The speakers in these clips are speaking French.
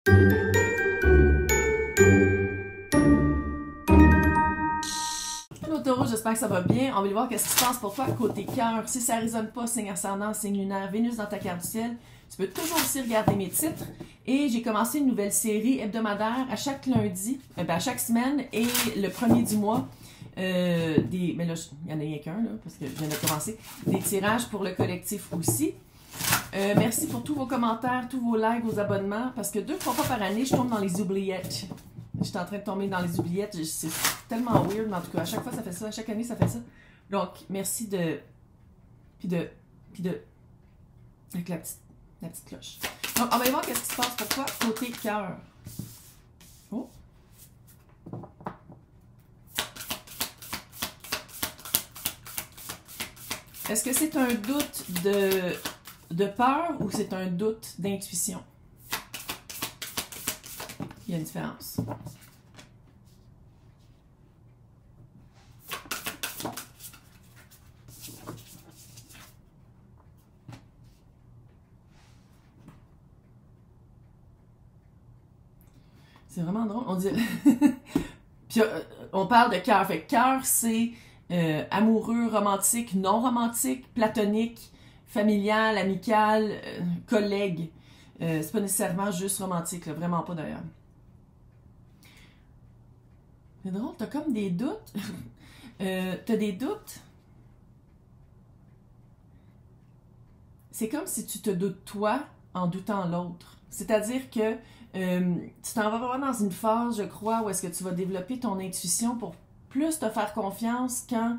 Hello Taureau, j'espère que ça va bien. On va aller voir qu'est-ce qui se passe pour toi côté cœur. Si ça ne résonne pas, signe ascendant, signe lunaire, Vénus dans ta carte du ciel, tu peux toujours aussi regarder mes titres. Et j'ai commencé une nouvelle série hebdomadaire à chaque lundi, à chaque semaine et le premier du mois. Mais là, il n'y en a rien qu'un, parce que je viens de commencer. Des tirages pour le collectif aussi. Merci pour tous vos commentaires, tous vos likes, vos abonnements, parce que 2 fois par année, je tombe dans les oubliettes. Je suis en train de tomber dans les oubliettes. C'est tellement weird, mais en tout cas, à chaque fois, ça fait ça. À chaque année, ça fait ça. Donc, merci de... Avec la petite cloche. Donc, on va aller voir qu'est-ce qui se passe pour toi côté cœur. Oh! Est-ce que c'est un doute de peur ou c'est un doute d'intuition? Il y a une différence. C'est vraiment drôle. On dirait... Puis on parle de cœur. Fait que cœur, c'est amoureux, romantique, non romantique, platonique, familial, amical, collègue. C'est pas nécessairement juste romantique, là, vraiment pas d'ailleurs. C'est drôle, t'as comme des doutes. T'as des doutes. C'est comme si tu te doutes toi en doutant l'autre. C'est-à-dire que tu t'en vas vraiment dans une phase, je crois, où est-ce que tu vas développer ton intuition pour plus te faire confiance quand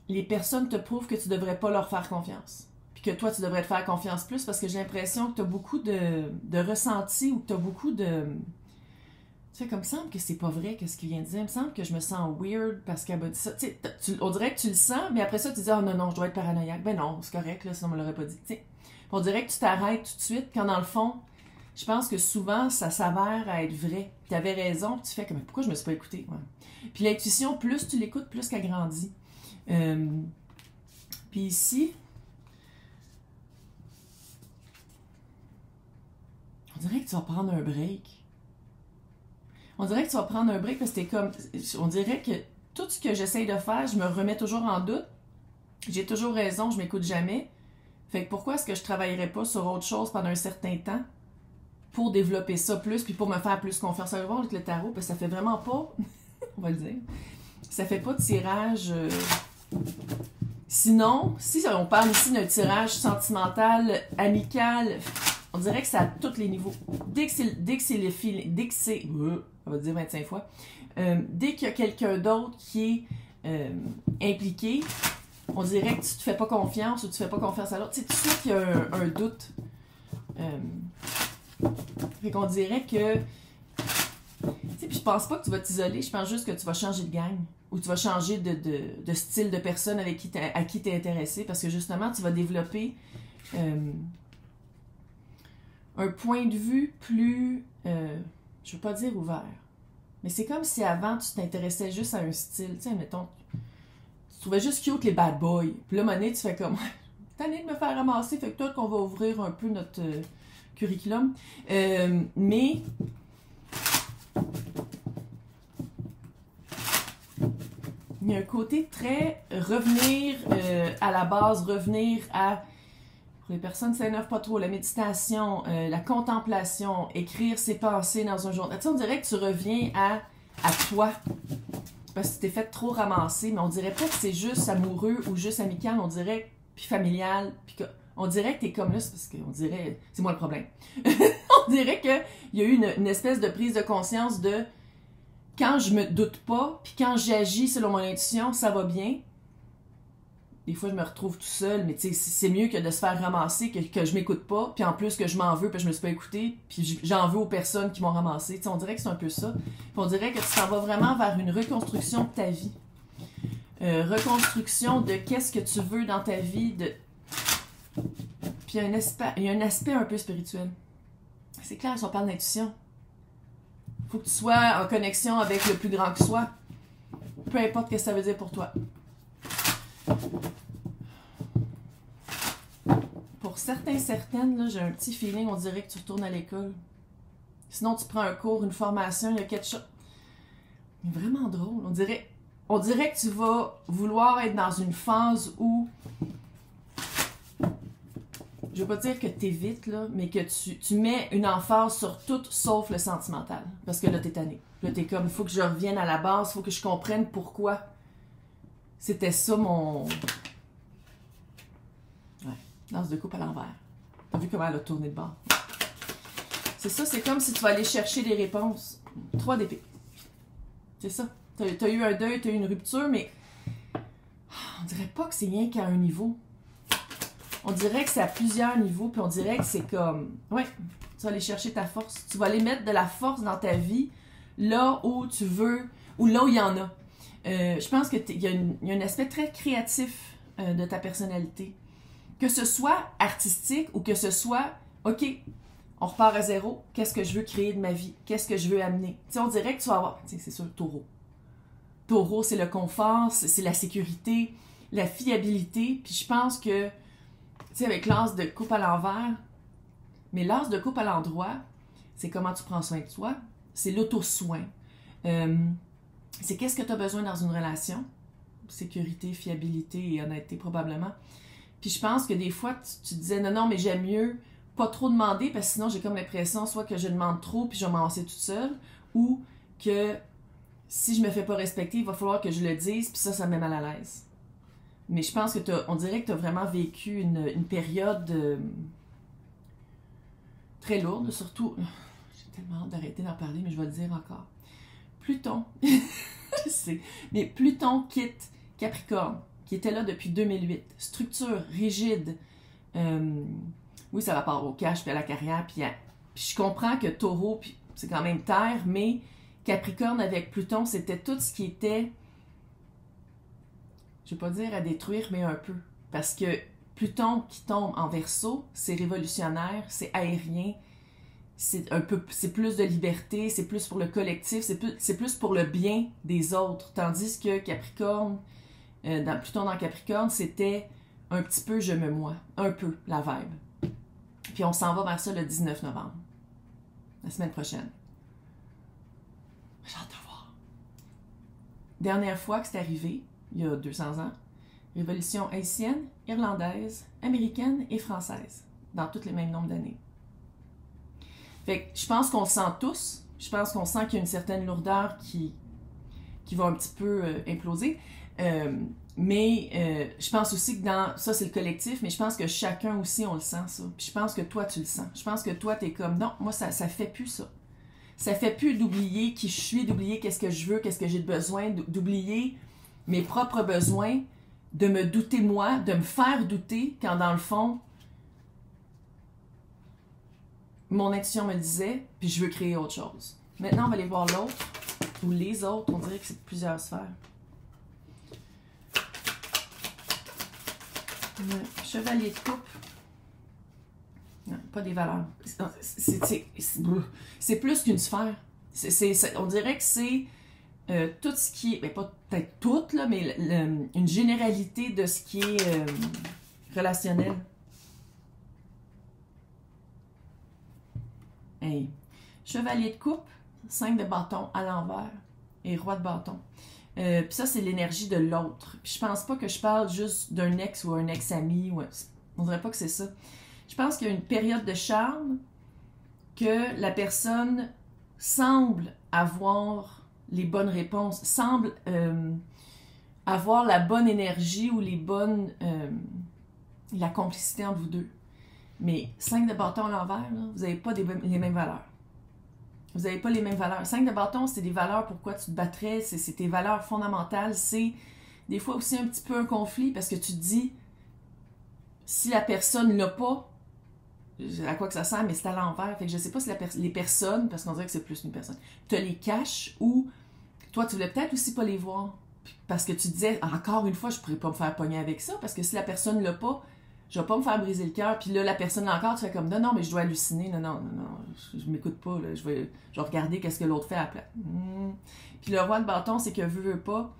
les personnes te prouvent que tu ne devrais pas leur faire confiance. Puis que toi, tu devrais te faire confiance plus parce que j'ai l'impression que tu as beaucoup de ressenti ou que tu as beaucoup de... Tu sais, comme il me semble que c'est pas vrai qu'est-ce qu'il vient de dire. Il me semble que je me sens weird parce qu'elle m'a dit ça. Tu sais, on dirait que tu le sens, mais après ça, tu dis « Oh non, non, je dois être paranoïaque. » Ben non, c'est correct, là, sinon on me l'aurait pas dit. Tu sais, on dirait que tu t'arrêtes tout de suite quand dans le fond, je pense que souvent, ça s'avère à être vrai. Tu avais raison, puis tu fais comme « Pourquoi je me suis pas écoutée? Ouais. » Puis l'intuition, plus tu l'écoutes, plus qu'elle grandit. Puis ici, on dirait que tu vas prendre un break. On dirait que tu vas prendre un break parce que t'es comme... On dirait que tout ce que j'essaye de faire, je me remets toujours en doute. J'ai toujours raison, je m'écoute jamais. Fait que pourquoi est-ce que je travaillerais pas sur autre chose pendant un certain temps pour développer ça plus, puis pour me faire plus confiance? Ça va voir avec le tarot, parce que ça fait vraiment pas... on va le dire. Ça fait pas de tirage... Sinon, si on parle ici d'un tirage sentimental, amical, on dirait que c'est à tous les niveaux. Dès que c'est le fil, dès que c'est... on va dire 25 fois. Dès qu'il y a quelqu'un d'autre qui est impliqué, on dirait que tu te fais pas confiance ou tu fais pas confiance à l'autre. Tu sais, tout de suite, il y a un doute. Fait qu'on dirait que... Tu sais, puis je pense pas que tu vas t'isoler, je pense juste que tu vas changer de gang. Ou tu vas changer de style de personne à qui tu es intéressé. Parce que justement, tu vas développer un point de vue plus... je veux pas dire ouvert. Mais c'est comme si avant, tu t'intéressais juste à un style. Tu sais, mettons, tu trouvais juste cute les bad boys. Puis là, à un moment donné, tu fais comme... T'as envie de me faire ramasser, fait que toi, qu'on va ouvrir un peu notre curriculum. Mais... il y a un côté très revenir à la base, revenir à... Pour les personnes qui ne s'énervent pas trop, la méditation, la contemplation, écrire ses pensées dans un journal. Tu sais, on dirait que tu reviens à toi. Parce que tu t'es fait trop ramasser, mais on dirait pas que c'est juste amoureux ou juste amical, on dirait, puis familial, puis que... On dirait que t'es comme là, c'est parce qu'on dirait... C'est moi le problème. On dirait qu'il y a eu une espèce de prise de conscience de... Quand je me doute pas, puis quand j'agis selon mon intuition, ça va bien. Des fois, je me retrouve tout seul, mais tu sais, c'est mieux que de se faire ramasser, que je m'écoute pas, puis en plus que je m'en veux, puis je me suis pas écoutée, puis j'en veux aux personnes qui m'ont ramassé. Tu sais, on dirait que c'est un peu ça. Puis on dirait que tu t'en vas vraiment vers une reconstruction de ta vie. Reconstruction de qu'est-ce que tu veux dans ta vie. Puis il y a un aspect un peu spirituel. C'est clair, si on parle d'intuition. Faut que tu sois en connexion avec le plus grand que soit. Peu importe ce que ça veut dire pour toi. Pour certains, certaines, là, j'ai un petit feeling, on dirait que tu retournes à l'école. Sinon, tu prends un cours, une formation, il y a quelque chose. C'est vraiment drôle. On dirait que tu vas vouloir être dans une phase où, je veux pas dire que t'évites, là, mais que tu mets une emphase sur tout sauf le sentimental. Parce que là, t'es tanné. Là, t'es comme, il faut que je revienne à la base, il faut que je comprenne pourquoi c'était ça mon... Ouais, danse de coupe à l'envers. T'as vu comment elle a tourné de bord? C'est ça, c'est comme si tu vas aller chercher des réponses. 3 d'épée. C'est ça. T'as eu un deuil, t'as eu une rupture, mais on dirait pas que c'est rien qu'à un niveau. On dirait que c'est à plusieurs niveaux, puis on dirait que c'est comme... Ouais, tu vas aller chercher ta force. Tu vas aller mettre de la force dans ta vie, là où tu veux, ou là où il y en a. Je pense qu'il y a un aspect très créatif de ta personnalité. Que ce soit artistique ou que ce soit, OK, on repart à zéro, qu'est-ce que je veux créer de ma vie? Qu'est-ce que je veux amener? Tu sais, on dirait que tu vas avoir... Tu sais, c'est sûr, taureau. Taureau, c'est le confort, c'est la sécurité, la fiabilité. Puis je pense que, tu sais, avec l'as de coupe à l'envers, mais l'as de coupe à l'endroit, c'est comment tu prends soin de toi, c'est l'auto-soin. C'est qu'est-ce que tu as besoin dans une relation? Sécurité, fiabilité et honnêteté probablement. Puis je pense que des fois, tu disais, non, mais j'aime mieux pas trop demander parce que sinon j'ai comme l'impression soit que je demande trop puis je vais m'avancer toute seule ou que si je me fais pas respecter, il va falloir que je le dise puis ça me met mal à l'aise. Mais je pense que on dirait que tu as vraiment vécu une période très lourde, surtout... J'ai tellement hâte d'arrêter d'en parler, mais je vais le dire encore. Pluton, je sais, mais Pluton quitte Capricorne, qui était là depuis 2008. Structure rigide. Oui, ça va part au cash, puis à la carrière, puis je comprends que Taureau, puis c'est quand même terre, mais Capricorne avec Pluton, c'était tout ce qui était, je vais pas dire à détruire, mais un peu. Parce que Pluton qui tombe en Verseau, c'est révolutionnaire, c'est aérien, c'est plus de liberté, c'est plus pour le collectif, c'est plus pour le bien des autres. Tandis que Capricorne, Pluton dans Capricorne, c'était un petit peu je me moi, un peu la vibe. Puis on s'en va vers ça le 19 novembre, la semaine prochaine. J'ai hâte de voir. Dernière fois que c'est arrivé, il y a 200 ans, révolution haïtienne, irlandaise, américaine et française, dans tous les mêmes nombres d'années. Fait que je pense qu'on le sent tous, je pense qu'on sent qu'il y a une certaine lourdeur qui va un petit peu imploser. Mais je pense aussi que dans... Ça, c'est le collectif, mais je pense que chacun aussi, on le sent, ça. Puis je pense que toi, tu le sens. Je pense que toi, t'es comme... Non, moi, ça fait plus ça. Ça fait plus d'oublier qui je suis, d'oublier qu'est-ce que je veux, qu'est-ce que j'ai de besoin, d'oublier mes propres besoins, de me douter moi, de me faire douter, quand dans le fond, mon intuition me le disait, puis je veux créer autre chose. Maintenant, on va aller voir l'autre, ou les autres, on dirait que c'est plusieurs sphères. Chevalier de coupe. Non, pas des valeurs. C'est plus qu'une sphère. On dirait que c'est tout ce qui est, ben pas peut-être tout, là, mais une généralité de ce qui est relationnel. Hey. Chevalier de coupe, 5 de bâton à l'envers et roi de bâton. Puis ça, c'est l'énergie de l'autre. Puis je pense pas que je parle juste d'un ex ou un ex-ami. On dirait pas que c'est ça. Je pense qu'il y a une période de charme que la personne semble avoir les bonnes réponses, semble avoir la bonne énergie ou la complicité entre vous deux. Mais 5 de bâton à l'envers, là, vous n'avez pas les mêmes valeurs. Vous n'avez pas les mêmes valeurs. 5 de bâton, c'est des valeurs pourquoi tu te battrais, c'est tes valeurs fondamentales, c'est des fois aussi un petit peu un conflit parce que tu te dis, si la personne l'a pas, à quoi que ça sert, mais c'est à l'envers. Fait que je sais pas si les personnes, parce qu'on dirait que c'est plus une personne, te les caches ou toi, tu voulais peut-être aussi pas les voir. Parce que tu disais, encore une fois, je pourrais pas me faire pogner avec ça parce que si la personne l'a pas, je vais pas me faire briser le cœur. Puis là, la personne l'a encore, tu fais comme, non, mais je dois halluciner. Non, je m'écoute pas. Là. Je vais regarder qu'est-ce que l'autre fait à la place. Puis le roi de bâton, c'est que veut pas.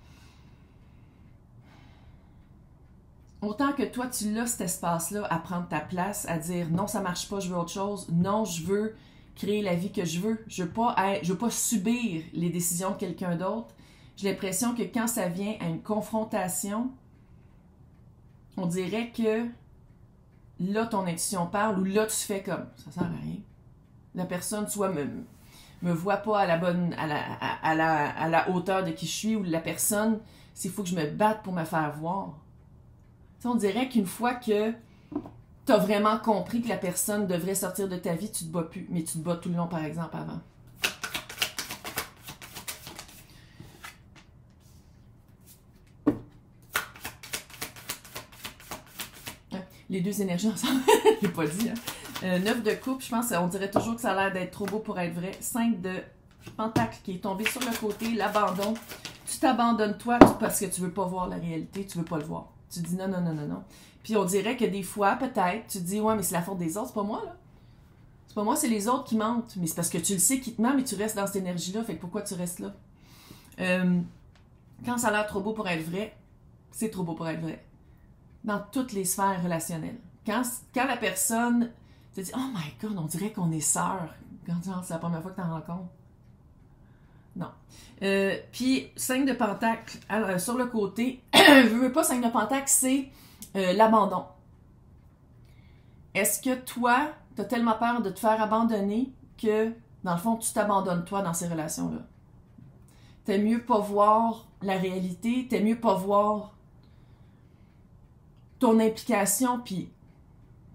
Autant que toi, tu l'as cet espace-là à prendre ta place, à dire non, ça marche pas, je veux autre chose. Non, je veux créer la vie que je veux. Je veux pas subir les décisions de quelqu'un d'autre. J'ai l'impression que quand ça vient à une confrontation, on dirait que là, ton intuition parle ou là, tu fais comme, ça sert à rien. La personne, soit me voit pas à la bonne, à la hauteur de qui je suis, ou la personne, s'il faut que je me batte pour me faire voir. Tu sais, on dirait qu'une fois que tu as vraiment compris que la personne devrait sortir de ta vie, tu te bats plus, mais tu te bats tout le long, par exemple, avant. Les deux énergies ensemble, je l'ai pas dit, hein. 9 de coupe, je pense, on dirait toujours que ça a l'air d'être trop beau pour être vrai. 5 de pentacle qui est tombé sur le côté, l'abandon. Tu t'abandonnes toi parce que tu veux pas voir la réalité, tu veux pas le voir. Tu dis non, non, non, non, non. Puis on dirait que des fois, peut-être, tu te dis, ouais, mais c'est la faute des autres, c'est pas moi, là. C'est pas moi, c'est les autres qui mentent. Mais c'est parce que tu le sais qu'ils te mentent, mais tu restes dans cette énergie-là, fait que pourquoi tu restes là? Quand ça a l'air trop beau pour être vrai, c'est trop beau pour être vrai. Dans toutes les sphères relationnelles. Quand la personne te dit « Oh my God, on dirait qu'on est sœurs. » Quand c'est la première fois que tu en rencontres. Non. Puis, 5 de pentacle sur le côté. Je veux pas 5 de pentacle, c'est l'abandon. Est-ce que toi, tu as tellement peur de te faire abandonner que, dans le fond, tu t'abandonnes toi dans ces relations-là? T'aimes mieux pas voir la réalité, t'aimes mieux pas voir ton implication, puis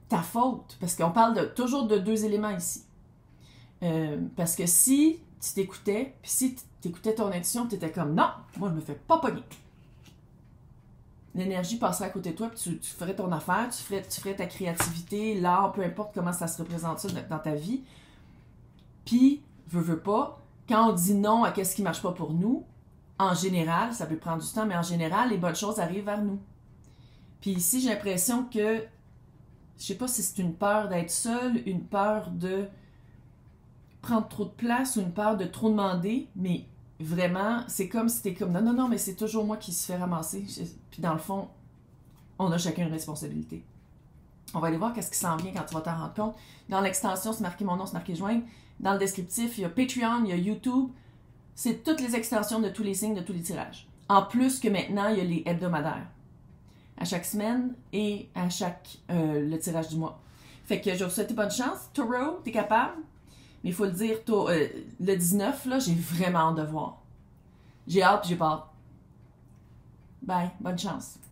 ta faute, parce qu'on parle toujours de deux éléments ici. Parce que si tu t'écoutais, puis si tu écoutais ton intuition, tu étais comme, non, moi je me fais pas pogner. L'énergie passerait à côté de toi, puis tu ferais ton affaire, tu ferais ta créativité, l'art, peu importe comment ça se représente ça dans ta vie. Puis, veux pas, quand on dit non à qu'est-ce qui marche pas pour nous, en général, ça peut prendre du temps, mais en général, les bonnes choses arrivent vers nous. Puis ici, j'ai l'impression que, je sais pas si c'est une peur d'être seule, une peur de prendre trop de place ou une peur de trop demander, mais vraiment, c'est comme si t'es comme, non, non, non, mais c'est toujours moi qui se fait ramasser. Puis dans le fond, on a chacun une responsabilité. On va aller voir qu'est-ce qui s'en vient quand tu vas t'en rendre compte. Dans l'extension, c'est marqué mon nom, c'est marqué joindre. Dans le descriptif, il y a Patreon, il y a YouTube. C'est toutes les extensions de tous les signes, de tous les tirages. En plus que maintenant, il y a les hebdomadaires. À chaque semaine et à chaque le tirage du mois. Fait que je vais vous souhaiter bonne chance. Taureau, t'es capable? Mais il faut le dire, le 19, là, j'ai vraiment hâte de voir. J'ai hâte puis j'ai pas hâte. Bye, bonne chance.